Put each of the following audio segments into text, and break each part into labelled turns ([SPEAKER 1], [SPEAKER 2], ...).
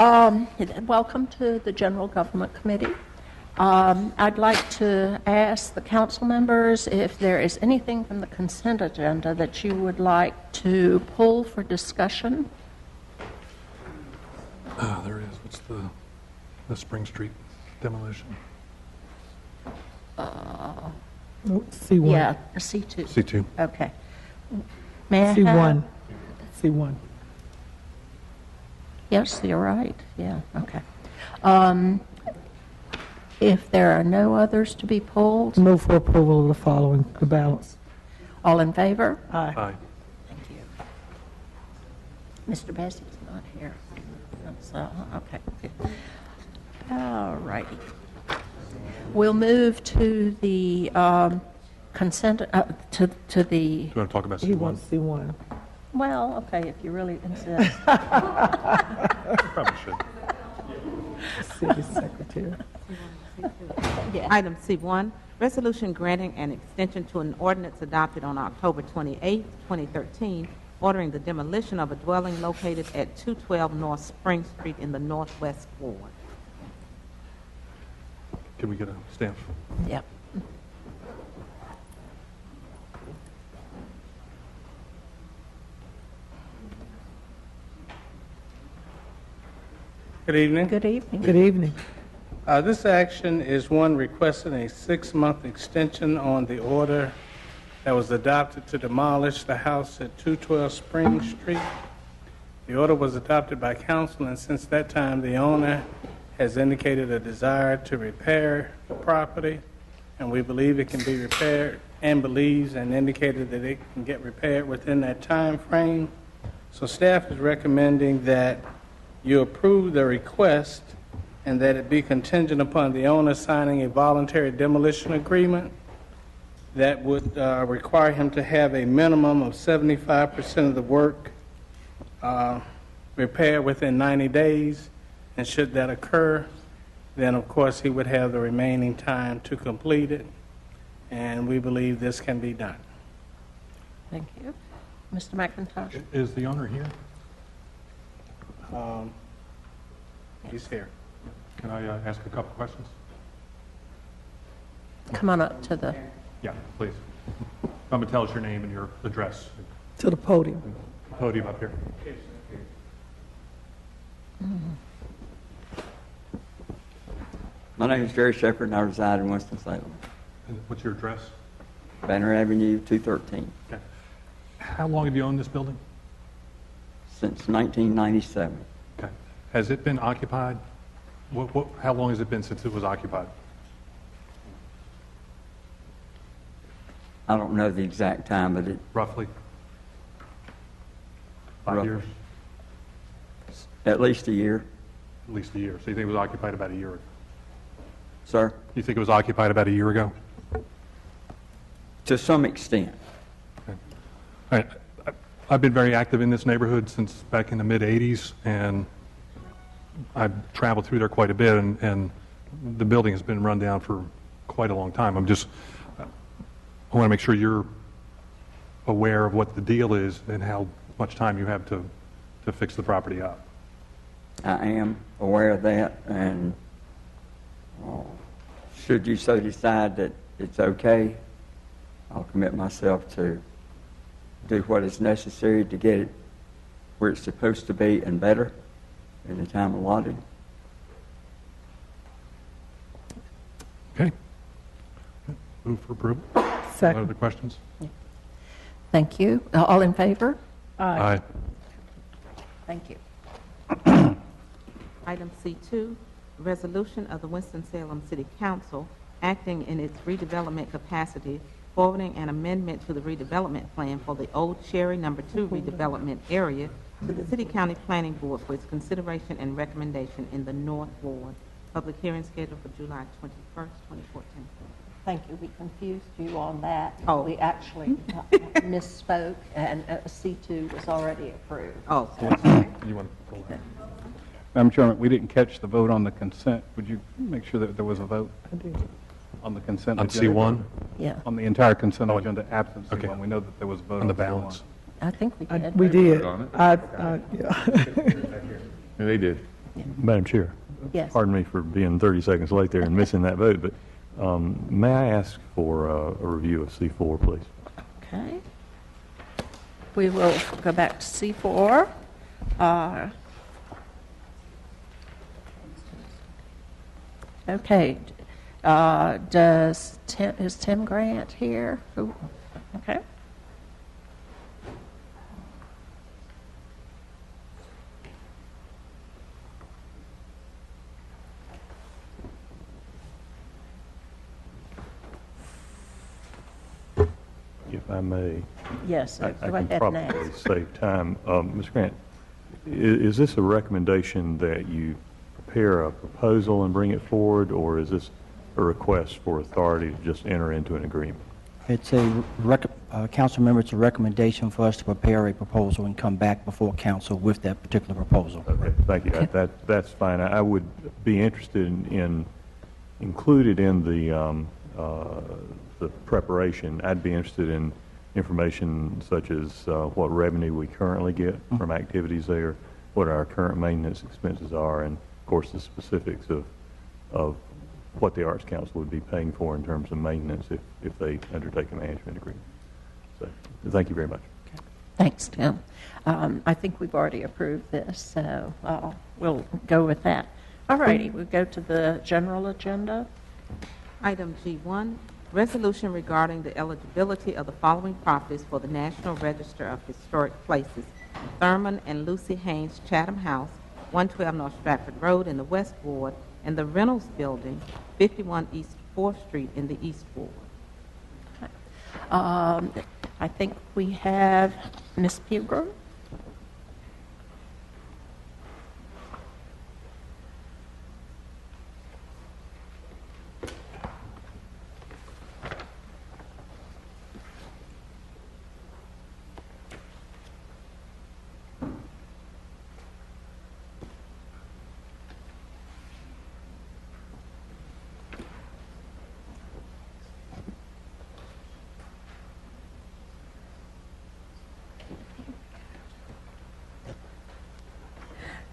[SPEAKER 1] Welcome to the General Government Committee. I'd like to ask the council members if there is anything from the consent agenda that you would like to pull for discussion.
[SPEAKER 2] There is. What's the Spring Street demolition?
[SPEAKER 3] C1.
[SPEAKER 1] Yeah, C2.
[SPEAKER 2] C2.
[SPEAKER 1] Okay. May I
[SPEAKER 3] C1.
[SPEAKER 1] have?
[SPEAKER 3] C1.
[SPEAKER 1] Yes, you're right. Yeah, okay. If there are no others to be pulled,
[SPEAKER 3] Move for approval of the following, the balance.
[SPEAKER 1] all in favor?
[SPEAKER 3] Aye.
[SPEAKER 2] Aye.
[SPEAKER 1] Thank you. Mr. Bessie's not here. So, okay. All righty. We'll move to the consent, to the,
[SPEAKER 2] Do you want to talk about
[SPEAKER 3] He
[SPEAKER 2] C1?
[SPEAKER 3] wants C1.
[SPEAKER 1] well, okay, if you really insist.
[SPEAKER 2] Probably should.
[SPEAKER 3] City Secretary.
[SPEAKER 1] Yeah.
[SPEAKER 4] Item C1, resolution granting an extension to an ordinance adopted on October 28, 2013, ordering the demolition of a dwelling located at 212 North Spring Street in the Northwest Ward.
[SPEAKER 2] Can we get a stamp?
[SPEAKER 1] Yep.
[SPEAKER 5] Good evening.
[SPEAKER 1] Good evening.
[SPEAKER 3] Good evening.
[SPEAKER 5] This action is one requesting a 6-month extension on the order that was adopted to demolish the house at 212 Spring Street. The order was adopted by council, and since that time, the owner has indicated a desire to repair the property, and we believe it can be repaired, and believes and indicated that it can get repaired within that time frame. So staff is recommending that you approve the request and that it be contingent upon the owner signing a voluntary demolition agreement that would require him to have a minimum of 75% of the work repaired within 90 days. And should that occur, then of course he would have the remaining time to complete it. And we believe this can be done.
[SPEAKER 1] Thank you. Mr. McIntosh?
[SPEAKER 2] Is the owner here?
[SPEAKER 5] He's here.
[SPEAKER 2] Can I ask a couple questions?
[SPEAKER 1] Come on up to the,
[SPEAKER 2] Yeah, please. I'm going to tell us your name and your address.
[SPEAKER 3] To the podium.
[SPEAKER 2] Podium up here.
[SPEAKER 6] My name is Jerry Shepherd, and I reside in Winston-Salem.
[SPEAKER 2] And what's your address?
[SPEAKER 6] Banner Avenue, 213,
[SPEAKER 2] Okay. How long have you owned this building?
[SPEAKER 6] since 1997.
[SPEAKER 2] Okay. Has it been occupied? How long has it been since it was occupied?
[SPEAKER 6] I don't know the exact time, but
[SPEAKER 2] Roughly? 5
[SPEAKER 6] Roughly.
[SPEAKER 2] years?
[SPEAKER 6] at least a year.
[SPEAKER 2] At least a year. So you think it was occupied about a year ago?
[SPEAKER 6] Sir,
[SPEAKER 2] You think it was occupied about a year ago?
[SPEAKER 6] to some extent.
[SPEAKER 2] Okay. I've been very active in this neighborhood since back in the mid-'80s, and I've traveled through there quite a bit, and the building has been run down for quite a long time. I want to make sure you're aware of what the deal is and how much time you have to fix the property up.
[SPEAKER 6] I am aware of that, and should you so decide that it's okay, I'll commit myself to do what is necessary to get it where it's supposed to be and better in the time allotted.
[SPEAKER 2] Okay? Move for approval.
[SPEAKER 3] Second.
[SPEAKER 2] Other questions?
[SPEAKER 1] thank you. All in favor?
[SPEAKER 3] Aye.
[SPEAKER 1] Thank you.
[SPEAKER 4] Item C2, resolution of the Winston-Salem City Council acting in its redevelopment capacity, forwarding an amendment to the redevelopment plan for the Old Cherry No. 2 redevelopment area to the City County Planning Board for its consideration and recommendation in the North Ward. Public hearing scheduled for July 21st, 2014.
[SPEAKER 1] Thank you. We confused you on that.
[SPEAKER 4] Oh.
[SPEAKER 1] We actually misspoke, and C2 was already approved.
[SPEAKER 4] Oh,
[SPEAKER 2] You want to pull that?
[SPEAKER 7] Madam Chairman, we didn't catch the vote on the consent. Would you make sure that there was a vote on the consent
[SPEAKER 2] On
[SPEAKER 7] agenda?
[SPEAKER 2] C1?
[SPEAKER 1] Yeah,
[SPEAKER 7] On the entire consent agenda, absent
[SPEAKER 2] Okay.
[SPEAKER 7] C1. We know that there was a vote
[SPEAKER 2] On the
[SPEAKER 7] C1.
[SPEAKER 2] balance?
[SPEAKER 1] I think we did.
[SPEAKER 3] We did.
[SPEAKER 8] on it.
[SPEAKER 3] Yeah.
[SPEAKER 8] Yeah, they did. Madam Chair.
[SPEAKER 1] Yes.
[SPEAKER 8] Pardon me for being 30 seconds late there and missing that vote, but may I ask for a review of C4, please?
[SPEAKER 1] Okay. We will go back to C4. Okay. Is Tim Grant here? Okay.
[SPEAKER 8] If I may,
[SPEAKER 1] Yes, sir.
[SPEAKER 8] I
[SPEAKER 1] Go
[SPEAKER 8] can
[SPEAKER 1] ahead and
[SPEAKER 8] probably
[SPEAKER 1] ask.
[SPEAKER 8] save time. Ms. Grant, is this a recommendation that you prepare a proposal and bring it forward, or is this a request for authority to just enter into an agreement?
[SPEAKER 9] It's council member, it's a recommendation for us to prepare a proposal and come back before council with that particular proposal.
[SPEAKER 8] Okay, thank you. That's fine. I would be interested in included in the preparation. I'd be interested in information such as what revenue we currently get from activities there, what our current maintenance expenses are, and of course the specifics of what the Arts Council would be paying for in terms of maintenance if they undertake a management agreement. So, thank you very much.
[SPEAKER 1] Thanks, Tim. I think we've already approved this, so we'll go with that. All righty, we'll go to the general agenda.
[SPEAKER 4] Item G1, resolution regarding the eligibility of the following properties for the National Register of Historic Places: Thurman and Lucy Haynes Chatham House, 112 North Stratford Road in the West Ward, and the Reynolds Building, 51 East 4th Street in the East Ward.
[SPEAKER 1] I think we have Ms. Pilgrim.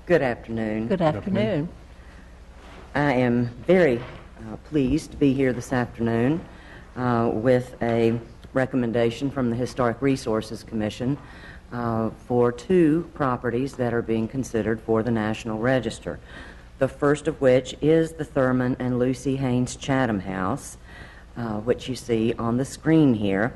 [SPEAKER 10] Good afternoon.
[SPEAKER 1] Good afternoon.
[SPEAKER 10] I am very pleased to be here this afternoon with a recommendation from the Historic Resources Commission for two properties that are being considered for the National Register. The first of which is the Thurman and Lucy Haynes Chatham House, which you see on the screen here.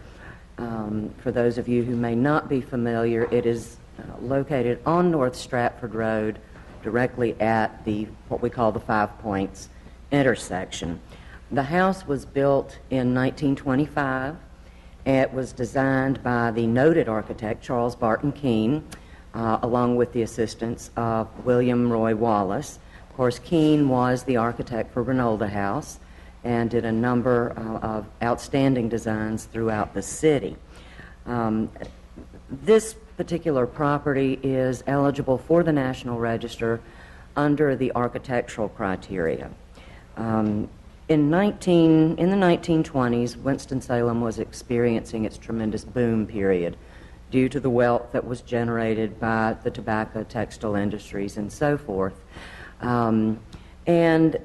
[SPEAKER 10] For those of you who may not be familiar, it is located on North Stratford Road, directly at what we call the 5 Points intersection. The house was built in 1925. It was designed by the noted architect Charles Barton Keene, along with the assistance of William Roy Wallace. Of course, Keene was the architect for Renolda House and did a number of outstanding designs throughout the city. This particular property is eligible for the National Register under the architectural criteria. In the 1920s, Winston-Salem was experiencing its tremendous boom period due to the wealth that was generated by the tobacco, textile industries, and so forth. And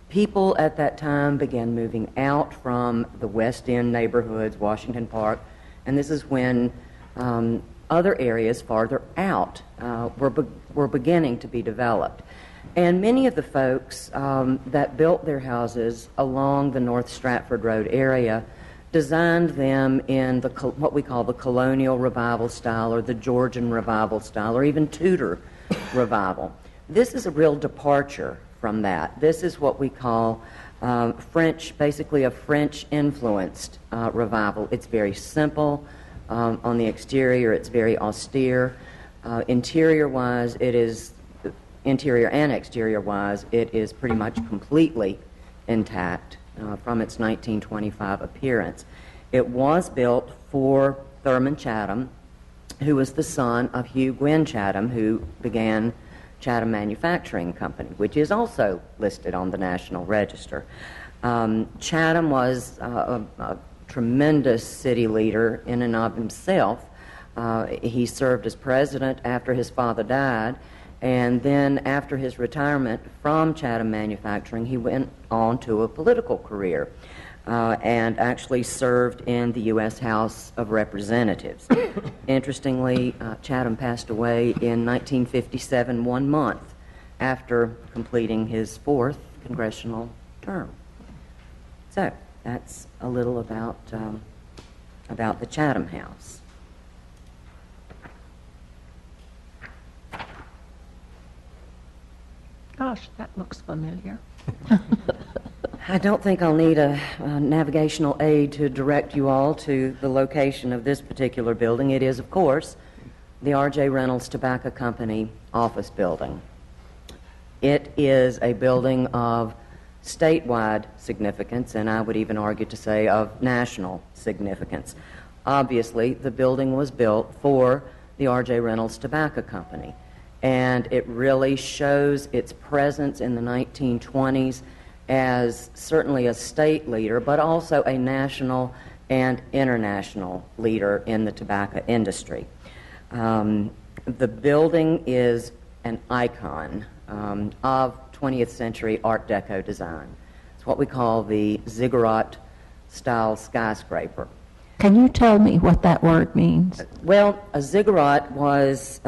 [SPEAKER 10] people at that time began moving out from the West End neighborhoods, Washington Park, and this is when other areas farther out were beginning to be developed. And many of the folks that built their houses along the North Stratford Road area designed them in what we call the colonial revival style, or the Georgian revival style, or even Tudor revival. This is a real departure from that. This is what we call French, basically a French-influenced revival. It's very simple. On the exterior, it's very austere. Interior-wise, interior and exterior-wise, it is pretty much completely intact from its 1925 appearance. It was built for Thurman Chatham, who was the son of Hugh Gwynn Chatham, who began Chatham Manufacturing Company, which is also listed on the National Register. Chatham was a tremendous city leader in and of himself. He served as president after his father died, And then after his retirement from Chatham Manufacturing, he went on to a political career and actually served in the U.S. House of Representatives. Interestingly, Chatham passed away in 1957, 1 month after completing his 4th congressional term. So that's a little about the Chatham House.
[SPEAKER 1] Gosh, that looks familiar.
[SPEAKER 10] I don't think I'll need a navigational aid to direct you all to the location of this particular building. It is, of course, the R.J. Reynolds Tobacco Company office building. It is a building of statewide significance, and I would even argue to say of national significance. Obviously, the building was built for the R.J. Reynolds Tobacco Company, and it really shows its presence in the 1920s as certainly a state leader, but also a national and international leader in the tobacco industry. The building is an icon of 20th century Art Deco design. It's what we call the ziggurat-style skyscraper.
[SPEAKER 1] Can you tell me what that word means?
[SPEAKER 10] Well, a ziggurat was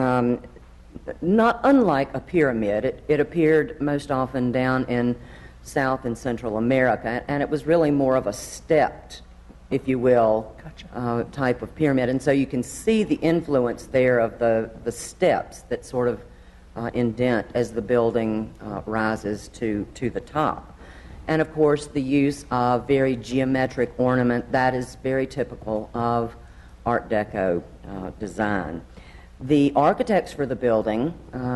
[SPEAKER 10] not unlike a pyramid. It appeared most often down in South and Central America, and it was really more of a stepped, if you will, type of pyramid. And so you can see the influence there of the steps that sort of indent as the building rises to the top. And of course, the use of very geometric ornament, that is very typical of Art Deco design. The architects for the building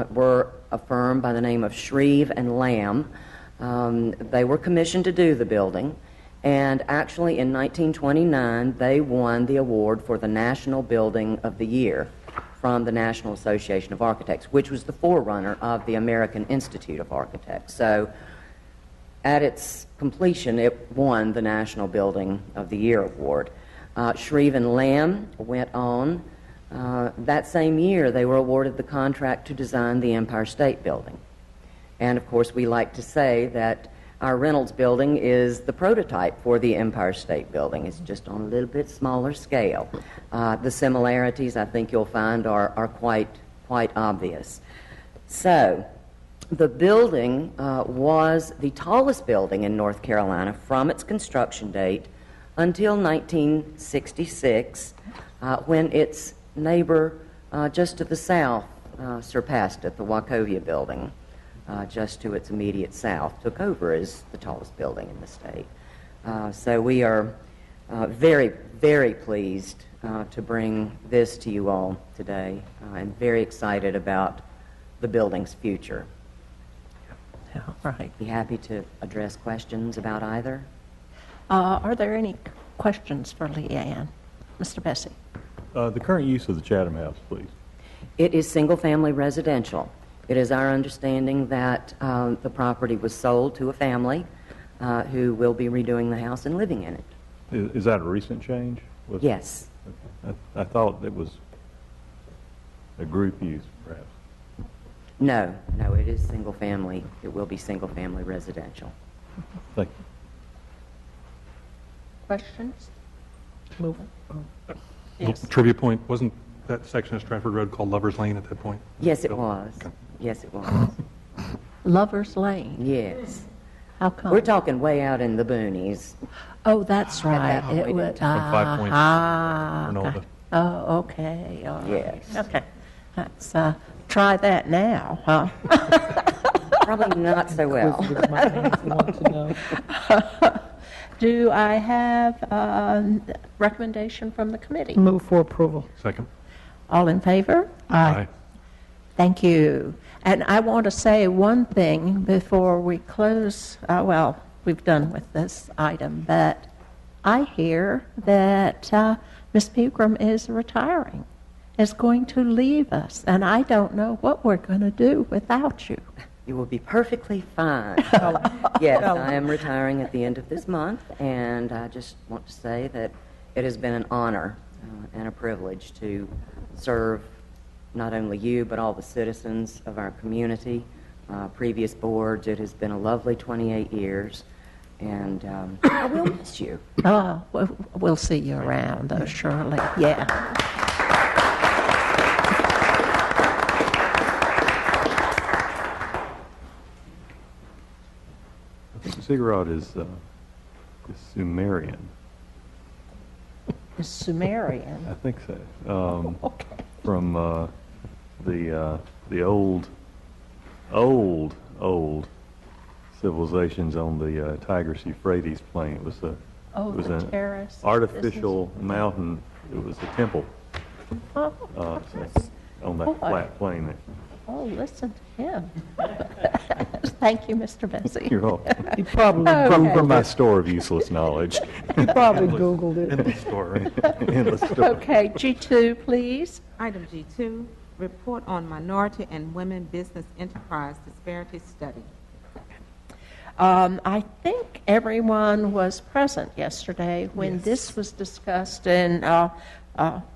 [SPEAKER 10] were a firm by the name of Shreve and Lamb. They were commissioned to do the building, and actually in 1929 they won the award for the National Building of the Year from the National Association of Architects, which was the forerunner of the American Institute of Architects. So at its completion, it won the National Building of the Year award. Shreve and Lamb went on. That same year, they were awarded the contract to design the Empire State Building. And of course, we like to say that our Reynolds building is the prototype for the Empire State Building. It's just on a little bit smaller scale. The similarities, I think you'll find, are quite obvious. So, the building was the tallest building in North Carolina from its construction date until 1966, when its neighbor just to the south surpassed it, the Wachovia building. Just to its immediate south, took over as the tallest building in the state. So we are very, very pleased to bring this to you all today, and very excited about the building's future.
[SPEAKER 1] All right.
[SPEAKER 10] Be happy to address questions about either.
[SPEAKER 1] Are there any questions for Leanne? Mr. Bessie?
[SPEAKER 8] The current use of the Chatham House, please.
[SPEAKER 10] It is single-family residential. It is our understanding that the property was sold to a family who will be redoing the house and living in it.
[SPEAKER 8] Is that a recent change?
[SPEAKER 10] Yes.
[SPEAKER 8] I thought it was a group use, perhaps.
[SPEAKER 10] No, it is single-family. It will be single-family residential.
[SPEAKER 8] Thank you.
[SPEAKER 1] Questions?
[SPEAKER 3] Move.
[SPEAKER 1] Yes.
[SPEAKER 2] Trivia point, wasn't that section of Stratford Road called Lover's Lane at that point?
[SPEAKER 10] Yes, it
[SPEAKER 2] Bill?
[SPEAKER 10] was.
[SPEAKER 2] Okay.
[SPEAKER 10] Yes, it was.
[SPEAKER 1] Lover's Lane.
[SPEAKER 10] Yes.
[SPEAKER 1] How come?
[SPEAKER 10] We're talking way out in the boonies.
[SPEAKER 1] Oh, that's right.
[SPEAKER 10] that
[SPEAKER 1] It
[SPEAKER 10] point
[SPEAKER 1] would.
[SPEAKER 10] in time.
[SPEAKER 2] 5 points.
[SPEAKER 1] Okay.
[SPEAKER 2] Ronaldo.
[SPEAKER 1] Oh, okay. All right.
[SPEAKER 10] Yes.
[SPEAKER 1] Okay. Let's try that now, huh?
[SPEAKER 10] Probably not so well.
[SPEAKER 3] With my hands, want to know.
[SPEAKER 1] Do I have a recommendation from the committee?
[SPEAKER 3] Move for approval.
[SPEAKER 2] Second.
[SPEAKER 1] All in favor?
[SPEAKER 2] Aye.
[SPEAKER 1] Thank you. And I want to say one thing before we close. Well, we've done with this item, but I hear that Ms. Pegram is retiring, is going to leave us, and I don't know what we're going to do without you.
[SPEAKER 10] You will be perfectly fine. Yes, I am retiring at the end of this month, and I just want to say that it has been an honor and a privilege to serve not only you, but all the citizens of our community, previous boards. It has been a lovely 28 years, and I will miss you.
[SPEAKER 1] Oh, we'll see you around, though, Shirley. Yeah.
[SPEAKER 8] Ziggurat is Sumerian.
[SPEAKER 1] It's Sumerian.
[SPEAKER 8] I think so.
[SPEAKER 1] Okay.
[SPEAKER 8] From the old civilizations on the Tigris-Euphrates plain. It was
[SPEAKER 1] the
[SPEAKER 8] an
[SPEAKER 1] terrace.
[SPEAKER 8] artificial mountain. It was a temple
[SPEAKER 1] Oh,
[SPEAKER 8] on that
[SPEAKER 1] boy.
[SPEAKER 8] flat plain there.
[SPEAKER 1] Oh, listen to him. Thank you, Mr. Bessie.
[SPEAKER 8] You're welcome.
[SPEAKER 3] He probably
[SPEAKER 1] Okay.
[SPEAKER 8] From my store of useless knowledge.
[SPEAKER 3] He probably Googled it.
[SPEAKER 2] In the story.
[SPEAKER 8] Endless story.
[SPEAKER 1] Okay, G2, please.
[SPEAKER 4] Item G2, report on minority and women business enterprise disparity study.
[SPEAKER 1] I think everyone was present yesterday when this was discussed in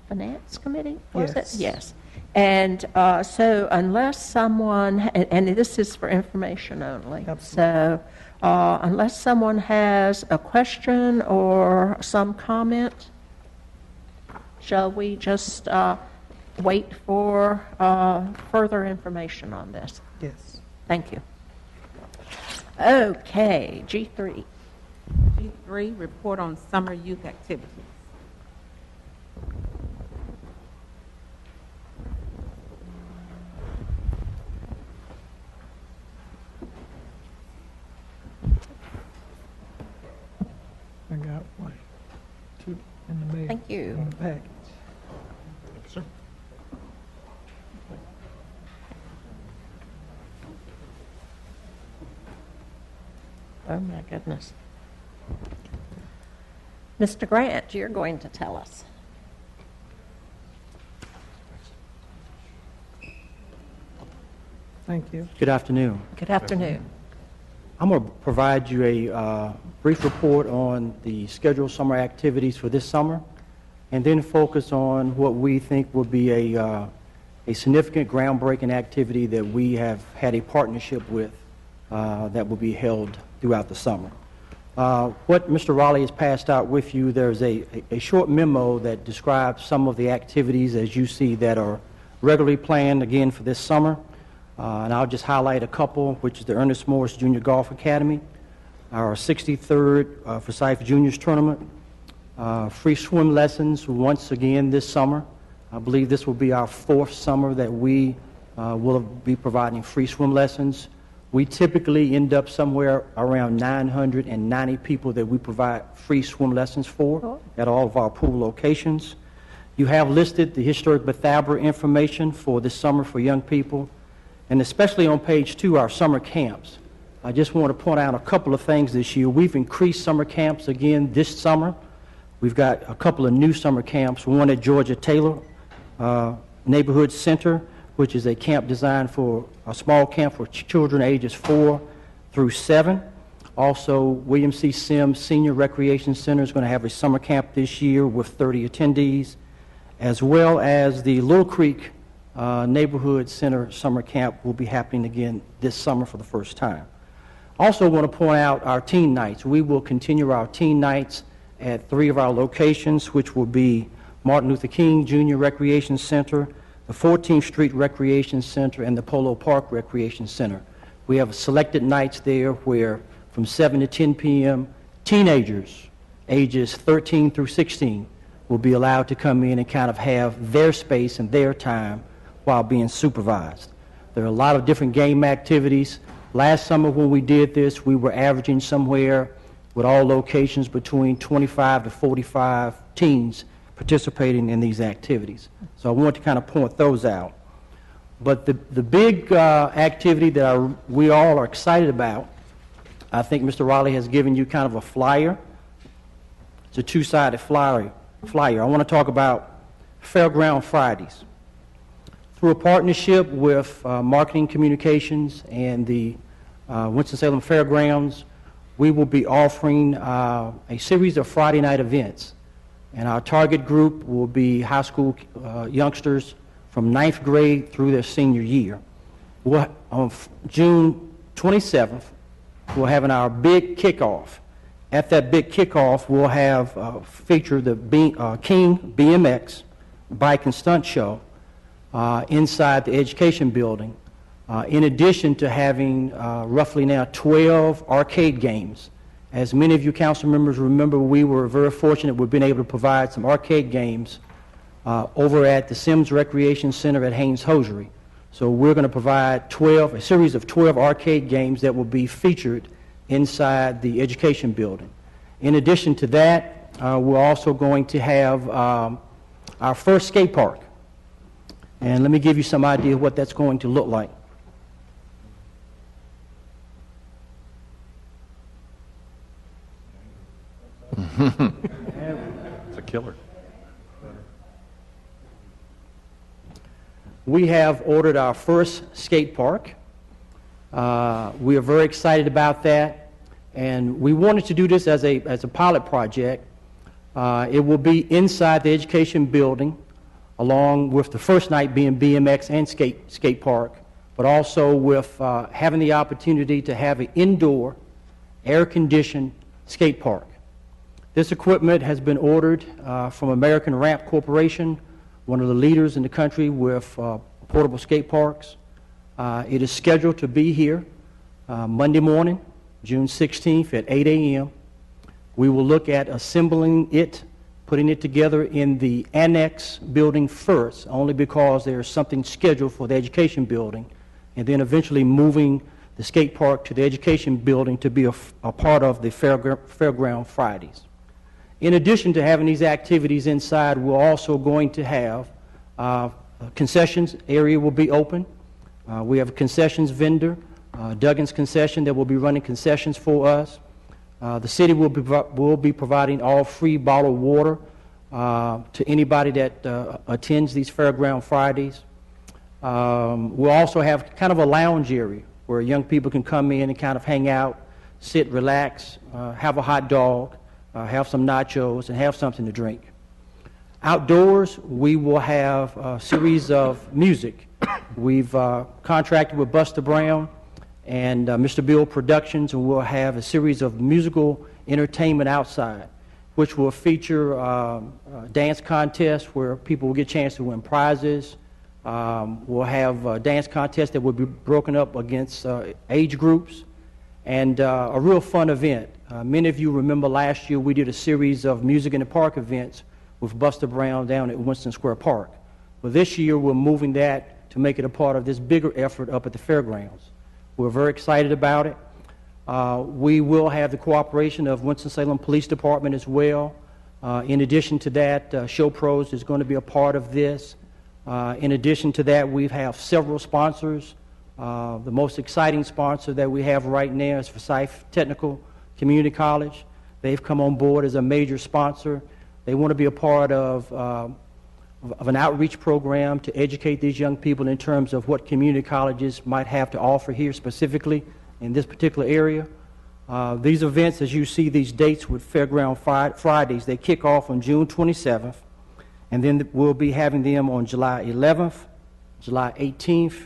[SPEAKER 1] Finance Committee, was
[SPEAKER 3] Yes.
[SPEAKER 1] it? Yes. And so unless someone, and this is for information only.
[SPEAKER 3] Absolutely.
[SPEAKER 1] So unless someone has a question or some comment, shall we just wait for further information on this?
[SPEAKER 3] Yes.
[SPEAKER 1] Thank you. Okay, G3.
[SPEAKER 4] G3, report on summer youth activities.
[SPEAKER 3] I got one, two in the mail.
[SPEAKER 1] Thank you.
[SPEAKER 3] On the package.
[SPEAKER 1] Oh, my goodness. Mr. Grant, you're going to tell us.
[SPEAKER 3] Thank you.
[SPEAKER 9] Good afternoon.
[SPEAKER 1] Good afternoon.
[SPEAKER 9] I'm going to provide you a brief report on the scheduled summer activities for this summer, and then focus on what we think will be a significant groundbreaking activity that we have had a partnership with that will be held throughout the summer. What Mr. Raleigh has passed out with you, there's a short memo that describes some of the activities, as you see, that are regularly planned again for this summer. And I'll just highlight a couple, which is the Ernest Morris Junior Golf Academy, our 63rd Forsyth Juniors Tournament, free swim lessons once again this summer. I believe this will be our fourth summer that we will be providing free swim lessons. We typically end up somewhere around 990 people that we provide free swim lessons for at all of our pool locations. You have listed the historic Bethabara information for this summer for young people, and especially on page 2, our summer camps. I just want to point out a couple of things this year. We've increased summer camps again this summer. We've got a couple of new summer camps, one at Georgia Taylor Neighborhood Center, which is a camp designed for a small camp for children ages 4 through 7. Also, William C. Sims Senior Recreation Center is going to have a summer camp this year with 30 attendees, as well as the Little Creek Neighborhood Center summer camp will be happening again this summer for the first time. Also want to point out our teen nights. We will continue our teen nights at 3 of our locations, which will be Martin Luther King Jr. Recreation Center, the 14th Street Recreation Center, and the Polo Park Recreation Center. We have selected nights there where from 7 to 10 p.m., teenagers ages 13 through 16 will be allowed to come in and kind of have their space and their time while being supervised. There are a lot of different game activities. Last summer when we did this, we were averaging somewhere with all locations between 25 to 45 teens participating in these activities. So I want to kind of point those out. But the big activity that we all are excited about, I think Mr. Raleigh has given you kind of a flyer. It's a two-sided flyer. I want to talk about Fairground Fridays. Through a partnership with Marketing Communications and the Winston-Salem Fairgrounds, we will be offering a series of Friday night events. And our target group will be high school youngsters from ninth grade through their senior year. On June 27th, we're having our big kickoff. At that big kickoff, we'll have feature the King BMX Bike and Stunt Show inside the Education Building, in addition to having roughly now 12 arcade games. As many of you council members remember, we were very fortunate we've been able to provide some arcade games over at the Sims Recreation Center at Haynes Hosiery. So we're going to provide a series of 12 arcade games that will be featured inside the Education Building. In addition to that, we're also going to have our first skate park. And let me give you some idea of what that's going to look like.
[SPEAKER 2] It's a killer.
[SPEAKER 9] We have ordered our first skate park. We are very excited about that, and we wanted to do this as a pilot project. It will be inside the Education Building, along with the first night being BMX and skate park, but also with having the opportunity to have an indoor, air-conditioned skate park. This equipment has been ordered from American Ramp Corporation, one of the leaders in the country with portable skate parks. It is scheduled to be here Monday morning, June 16th at 8 a.m. We will look at assembling it, putting it together in the annex building first, only because there's something scheduled for the Education Building, and then eventually moving the skate park to the Education Building to be a part of the Fairground Fridays. In addition to having these activities inside, we're also going to have concessions area will be open. We have a concessions vendor, Duggan's Concession, that will be running concessions for us. The city will be providing all free bottled water to anybody that attends these Fairground Fridays. We'll also have kind of a lounge area where young people can come in and kind of hang out, sit, relax, have a hot dog, have some nachos, and have something to drink. Outdoors, we will have a series of music. We've contracted with Buster Brown and Mr. Bill Productions, and we'll have a series of musical entertainment outside, which will feature dance contests where people will get a chance to win prizes. We'll have dance contests that will be broken up against age groups, and a real fun event. Many of you remember last year we did a series of Music in the Park events with Buster Brown down at Winston Square Park. Well, this year we're moving that to make it a part of this bigger effort up at the fairgrounds. We're very excited about it. We will have the cooperation of Winston-Salem Police Department as well. In addition to that, Show Pros is going to be a part of this. In addition to that, we have several sponsors. The most exciting sponsor that we have right now is Forsyth Technical Community College. They've come on board as a major sponsor. They want to be a part of an outreach program to educate these young people in terms of what community colleges might have to offer here specifically in this particular area. These events, as you see these dates with Fairground Fridays, they kick off on June 27th, and then we'll be having them on July 11th, July 18th,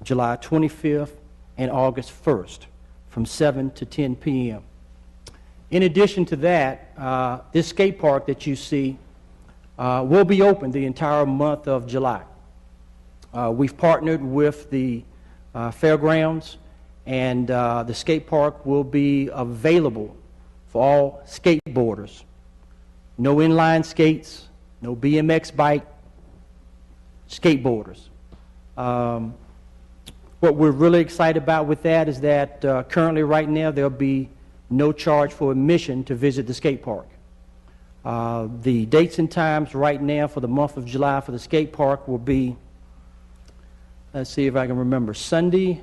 [SPEAKER 9] July 25th, and August 1st from 7 to 10 p.m. In addition to that, this skate park that you see will be open the entire month of July. We've partnered with the fairgrounds, and the skate park will be available for all skateboarders. No inline skates, no BMX bike, skateboarders. What we're really excited about with that is that currently right now there'll be no charge for admission to visit the skate park. The dates and times right now for the month of July for the skate park will be, let's see if I can remember, Sunday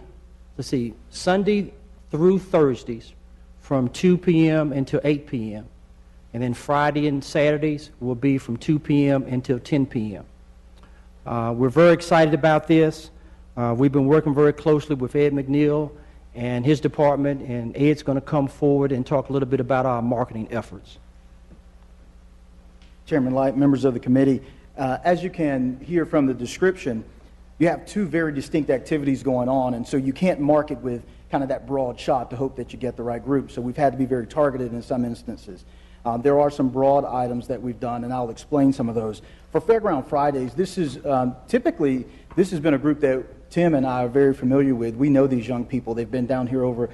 [SPEAKER 9] through Thursdays from 2 p.m. until 8 p.m. And then Friday and Saturdays will be from 2 p.m. until 10 p.m. We're very excited about this. We've been working very closely with Ed McNeil and his department, and Ed's going to come forward and talk a little bit about our marketing efforts.
[SPEAKER 11] Chairman Light, members of the committee,
[SPEAKER 9] As you can hear from the description, you have two very distinct activities going on, and so you can't market with kind of that broad shot to hope that you get the right group. So we've had to be very targeted in some instances. There are some broad items that we've done, and I'll explain some of those. For Fairground Fridays, this is typically, this has been a group that Tim and I are very familiar with. We know these young people. They've been down here over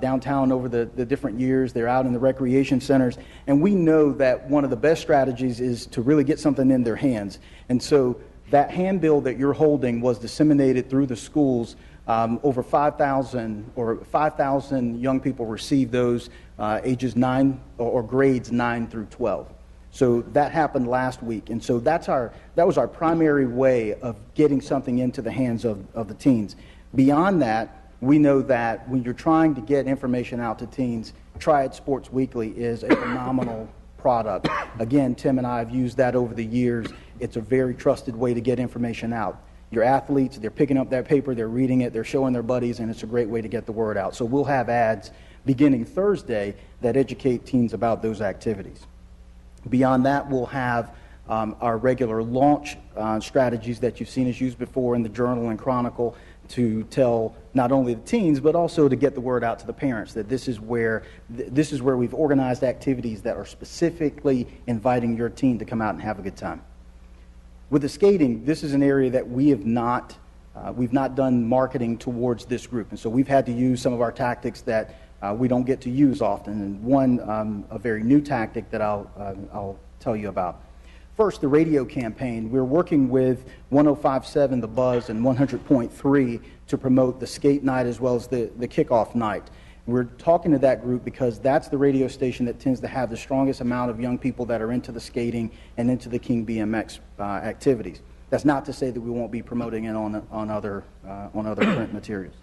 [SPEAKER 9] downtown over the different years. They're out in the recreation centers, and we know that one of the best strategies is to really get something in their hands. And so that handbill that you're holding was disseminated through the schools. Over 5,000 young people received those ages 9 or grades 9 through 12. So that happened last week, and so that was our primary way of getting something into the hands of the teens. Beyond that, we know that when you're trying to get information out to teens, Triad Sports Weekly is a phenomenal product. Again, Tim and I have used that over the years. It's a very trusted way to get information out. Your athletes, they're picking up that paper, they're reading it, they're showing their buddies, and it's a great way to get the word out. So we'll have ads beginning Thursday that educate teens about those activities. Beyond that, we'll have our regular launch strategies that you've seen us use before in the Journal and Chronicle to tell not only the teens, but also to get the word out to the parents that this is where we've organized activities that are specifically inviting your teen to come out and have a good time. With the skating, this is an area that we've not done marketing towards this group, and so we've had to use some of our tactics that we don't get to use often. And one, a very new tactic that I'll tell you about. First, the radio campaign. We're working with 105.7 The Buzz and 100.3 to promote the skate night as well as the kickoff night. We're talking to that group because that's the radio station that tends to have the strongest amount of young people that are into the skating and into the King BMX activities. That's not to say that we won't be promoting it on other print materials.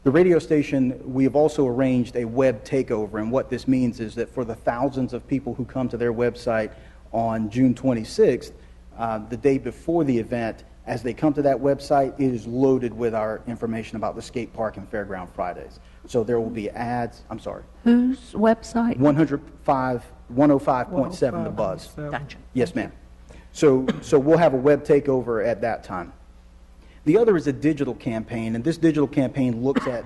[SPEAKER 9] The radio station, we have also arranged a web takeover, and what this means is that for the thousands of people who come to their website on June 26th, the day before the event, as they come to that website, it is loaded with our information about the skate park and Fairground Fridays. So there will be ads. I'm sorry.
[SPEAKER 1] Whose website?
[SPEAKER 9] 105.7 The Buzz.
[SPEAKER 1] Gotcha.
[SPEAKER 9] Yes, ma'am. So we'll have a web takeover at that time. The other is a digital campaign, and this digital campaign looks at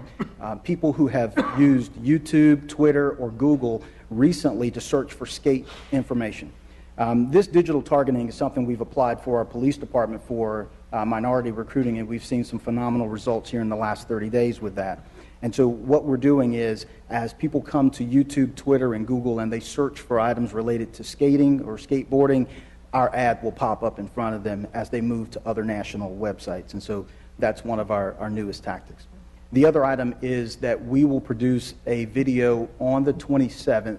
[SPEAKER 9] people who have used YouTube, Twitter, or Google recently to search for skate information. This digital targeting is something we've applied for our police department for minority recruiting, and we've seen some phenomenal results here in the last 30 days with that. And so what we're doing is, as people come to YouTube, Twitter, and Google, and they search for items related to skating or skateboarding, our ad will pop up in front of them as they move to other national websites. And so that's one of our newest tactics. The other item is that we will produce a video on the 27th,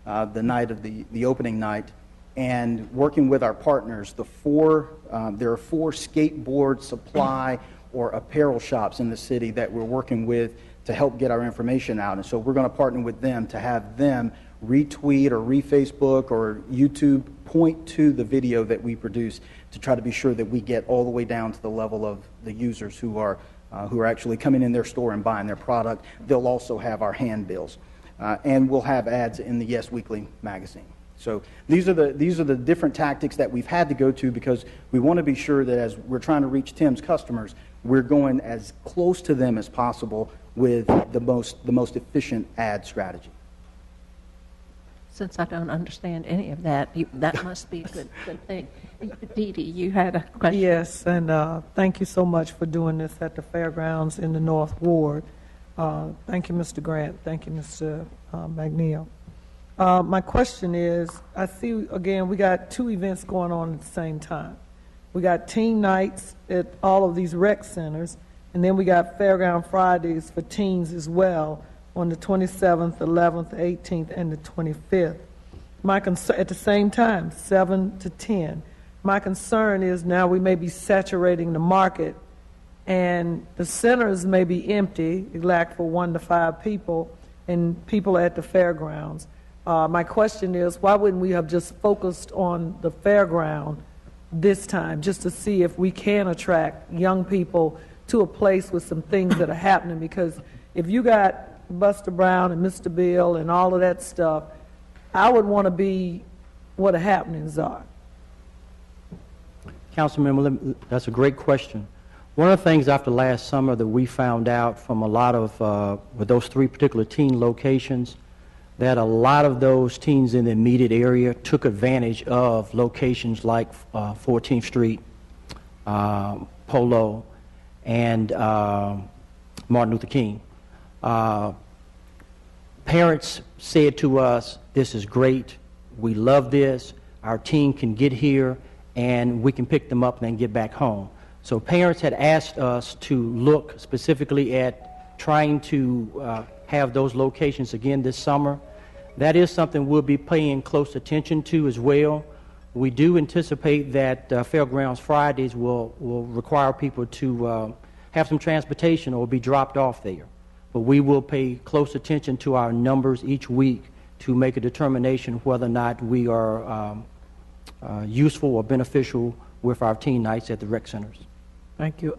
[SPEAKER 9] the night of the opening night, and working with our partners, there are 4 skateboard supply or apparel shops in the city that we're working with to help get our information out. And so we're going to partner with them to have them retweet or re-Facebook or YouTube point to the video that we produce to try to be sure that we get all the way down to the level of the users who are actually coming in their store and buying their product. They'll also have our handbills. And we'll have ads in the Yes Weekly magazine. So these are the different tactics that we've had to go to because we want to be sure that as we're trying to reach Tim's customers, we're going as close to them as possible with the most efficient ad strategy.
[SPEAKER 1] Since I don't understand any of that, that must be a good thing. Dee Dee, you had a question?
[SPEAKER 3] Yes, and thank you so much for doing this at the fairgrounds in the North Ward. Thank you, Mr. Grant. Thank you, Mr. McNeil. My question is, I see, again, we got 2 events going on at the same time. We got teen nights at all of these rec centers, and then we got Fairground Fridays for teens as well on the 27th, 11th, 18th, and the 25th. My concern, at the same time, 7 to 10. My concern is now we may be saturating the market, and the centers may be empty, lack for 1 to 5 people, and people at the fairgrounds. My question is, why wouldn't we have just focused on the fairground this time, just to see if we can attract young people to a place with some things that are happening? Because if you got Buster Brown and Mr. Bill and all of that stuff, I would want to be where the happenings are.
[SPEAKER 9] Councilmember, that's a great question. One of the things after last summer that we found out from a lot of, with those 3 particular teen locations, that a lot of those teens in the immediate area took advantage of locations like 14th Street, Polo, and Martin Luther King. Parents said to us, this is great, we love this, our teen can get here, and we can pick them up and then get back home. So parents had asked us to look specifically at trying to have those locations again this summer. That is something we'll be paying close attention to as well. We do anticipate that Fairgrounds Fridays will require people to have some transportation or be dropped off there. But we will pay close attention to our numbers each week to make a determination whether or not we are useful or beneficial with our teen nights at the rec centers.
[SPEAKER 3] Thank you.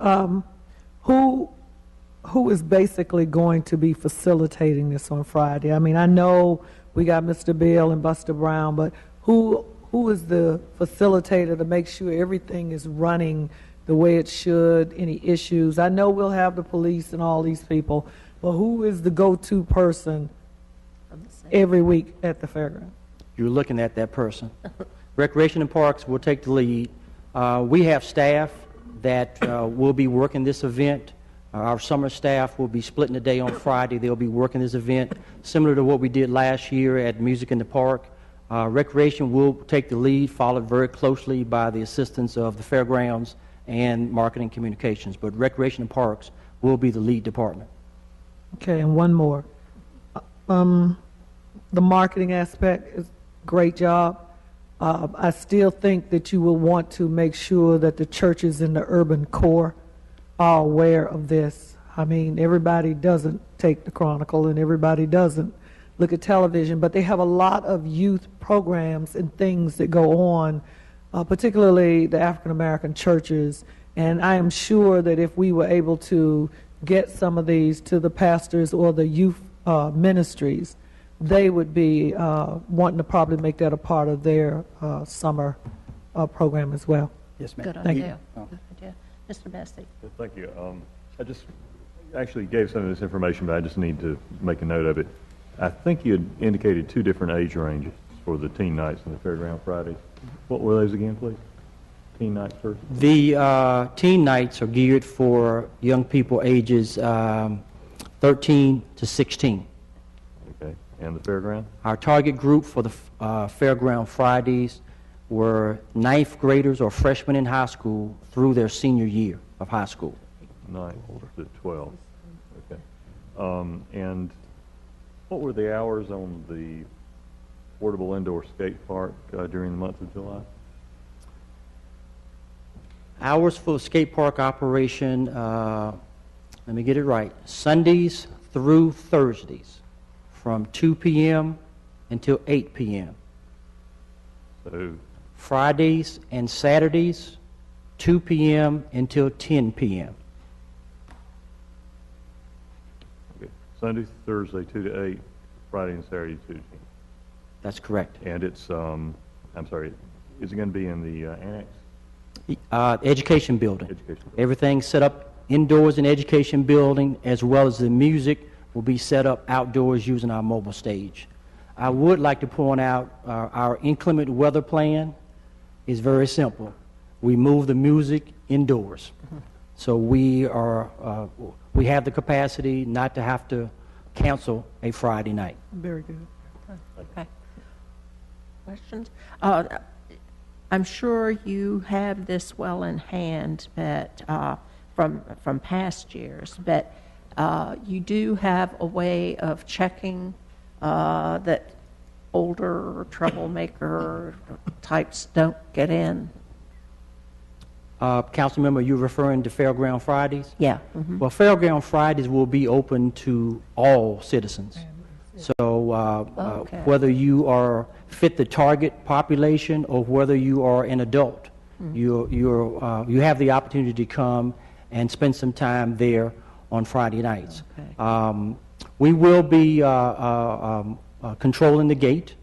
[SPEAKER 3] Who is basically going to be facilitating this on Friday? I mean, I know we got Mr. Bill and Buster Brown, but who is the facilitator to make sure everything is running the way it should? Any issues? I know we'll have the police and all these people, but who is the go-to person every week at the fairground?
[SPEAKER 9] You're looking at that person. Recreation and Parks will take the lead. We have staff that will be working this event. Our summer staff will be splitting the day on Friday. They'll be working this event similar to what we did last year at Music in the Park. Recreation will take the lead, followed very closely by the assistance of the fairgrounds and marketing communications. But Recreation and Parks will be the lead department.
[SPEAKER 3] Okay, and one more. The marketing aspect is great job. I still think that you will want to make sure that the churches in the urban core are aware of this. I mean, everybody doesn't take the Chronicle and everybody doesn't look at television, but they have a lot of youth programs and things that go on, particularly the African American churches. And I am sure that if we were able to get some of these to the pastors or the youth ministries, they would be wanting to probably make that a part of their summer program as well.
[SPEAKER 9] Yes, ma'am.
[SPEAKER 1] Good
[SPEAKER 3] Thank
[SPEAKER 1] idea. Good idea. Mr. Bessie.
[SPEAKER 8] Thank you. I just actually gave some of this information, but I just need to make a note of it. I think you had indicated 2 different age ranges for the teen nights and the Fairground Fridays. What were those again, please? Teen nights first?
[SPEAKER 9] The teen nights are geared for young people ages 13 to 16.
[SPEAKER 8] Okay. And the Fairground?
[SPEAKER 9] Our target group for the Fairground Fridays were 9th graders or freshmen in high school through their senior year of high school.
[SPEAKER 8] 9 to 12. Okay. And what were the hours on the portable indoor skate park during the month of July?
[SPEAKER 9] Hours for the skate park operation, let me get it right, Sundays through Thursdays from 2 p.m. until 8 p.m.
[SPEAKER 8] So
[SPEAKER 9] Fridays and Saturdays, 2 p.m. until 10 p.m.
[SPEAKER 8] okay. Sunday, Thursday, 2 to 8, Friday and Saturday, 2 to 10.
[SPEAKER 9] That's correct.
[SPEAKER 8] And it's, I'm sorry, is it going to be in the annex?
[SPEAKER 9] Education building.
[SPEAKER 8] Education building.
[SPEAKER 9] Everything's set up indoors in education building, as well as the music will be set up outdoors using our mobile stage. I would like to point out our inclement weather plan is very simple. We move the music indoors. So we have the capacity not to have to cancel a Friday night.
[SPEAKER 3] Very good.
[SPEAKER 1] Okay. Questions? I'm sure you have this well in hand, but from past years, but you do have a way of checking that older troublemaker types don't get in.
[SPEAKER 9] Councilmember, you're referring to Fairground Fridays?
[SPEAKER 1] Yeah.
[SPEAKER 9] Well, Fairground Fridays will be open to all citizens. So
[SPEAKER 1] Okay.
[SPEAKER 9] whether you are fit the target population or whether you are an adult, you have the opportunity to come and spend some time there on Friday nights.
[SPEAKER 1] Okay.
[SPEAKER 9] We will be controlling the gate.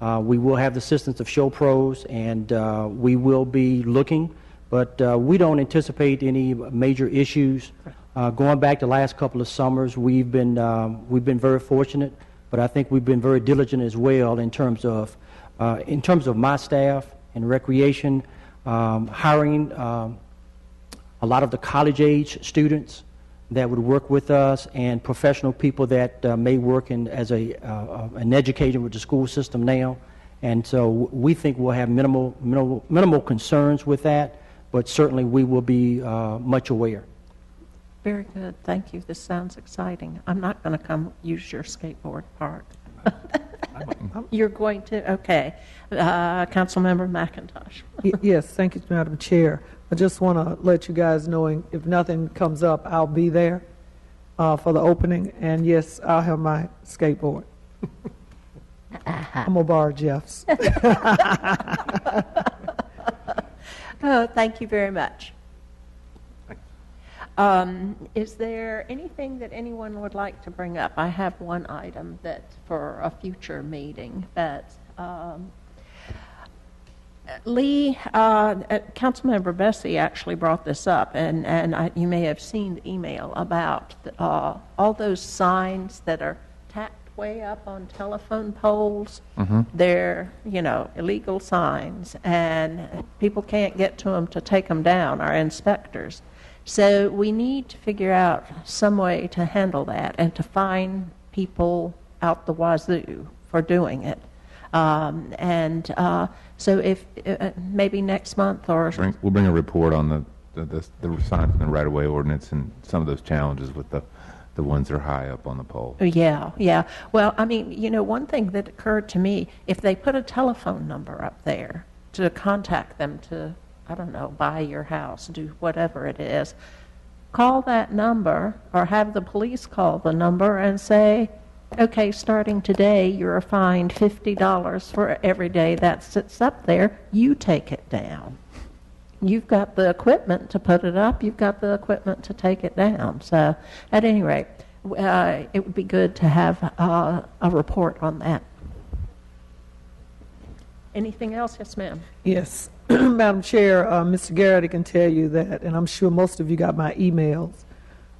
[SPEAKER 9] We will have the assistance of show pros, and we will be looking. But we don't anticipate any major issues. Going back the last couple of summers, we've been very fortunate, but I think we've been very diligent as well in terms of my staff and recreation, hiring a lot of the college-age students that would work with us, and professional people that may work as an educator with the school system now. And so we think we'll have minimal concerns with that, but certainly we will be much aware.
[SPEAKER 1] Very good. Thank you. This sounds exciting. I'm not going to come use your skateboard park. You're going to? Okay. Councilmember McIntosh.
[SPEAKER 3] Yes, thank you, Madam Chair. I just want to let you guys know, if nothing comes up, I'll be there for the opening. And yes, I'll have my skateboard. I'm going to borrow Jeff's.
[SPEAKER 1] Oh, thank you very much. Is there anything that anyone would like to bring up? I have one item that for a future meeting, but Lee, Councilmember Bessie actually brought this up, and you may have seen the email about all those signs that are tacked way up on telephone poles. Mm-hmm. They're, illegal signs, and people can't get to them to take them down, our inspectors. So we need to figure out some way to handle that and to fine people out the wazoo for doing it. So if maybe next month or
[SPEAKER 11] we'll bring a report on the signs in the right-of-way ordinance and some of those challenges with the ones that are high up on the pole.
[SPEAKER 1] Yeah. Well, I mean, one thing that occurred to me, if they put a telephone number up there to contact them to, I don't know, buy your house, do whatever it is, call that number or have the police call the number and say, okay, starting today, you're fined $50 for every day that sits up there. You take it down. You've got the equipment to put it up. You've got the equipment to take it down. So at any rate, it would be good to have a report on that. Anything else? Yes, ma'am.
[SPEAKER 3] Yes. Madam Chair, Mr. Garrity can tell you that, and I'm sure most of you got my emails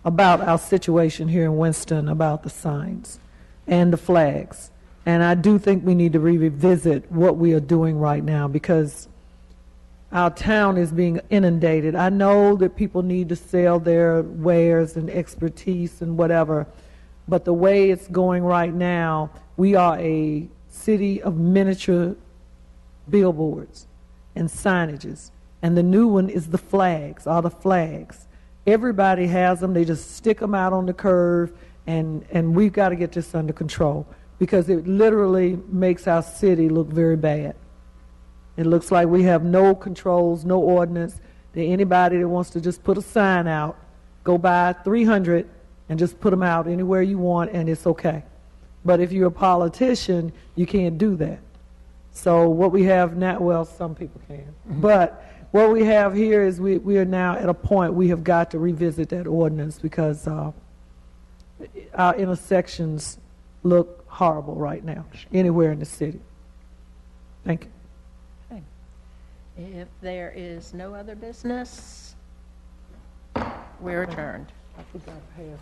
[SPEAKER 3] about our situation here in Winston about the signs and the flags. And I do think we need to revisit what we are doing right now, because our town is being inundated. I know that people need to sell their wares and expertise and whatever, but the way it's going right now, we are a city of miniature billboards and signages. And the new one is the flags, all the flags. Everybody has them. They just stick them out on the curve, and we've got to get this under control, because it literally makes our city look very bad. It looks like we have no controls, no ordinance, that anybody that wants to just put a sign out, go buy 300 and just put them out anywhere you want, and it's okay. But if you're a politician, you can't do that. So what we have now, well, some people can. Mm-hmm. But what we have here is we are now at a point we have got to revisit that ordinance, because our intersections look horrible right now, anywhere in the city. Thank you.
[SPEAKER 1] Okay. If there is no other business, we're adjourned.
[SPEAKER 3] I forgot passing.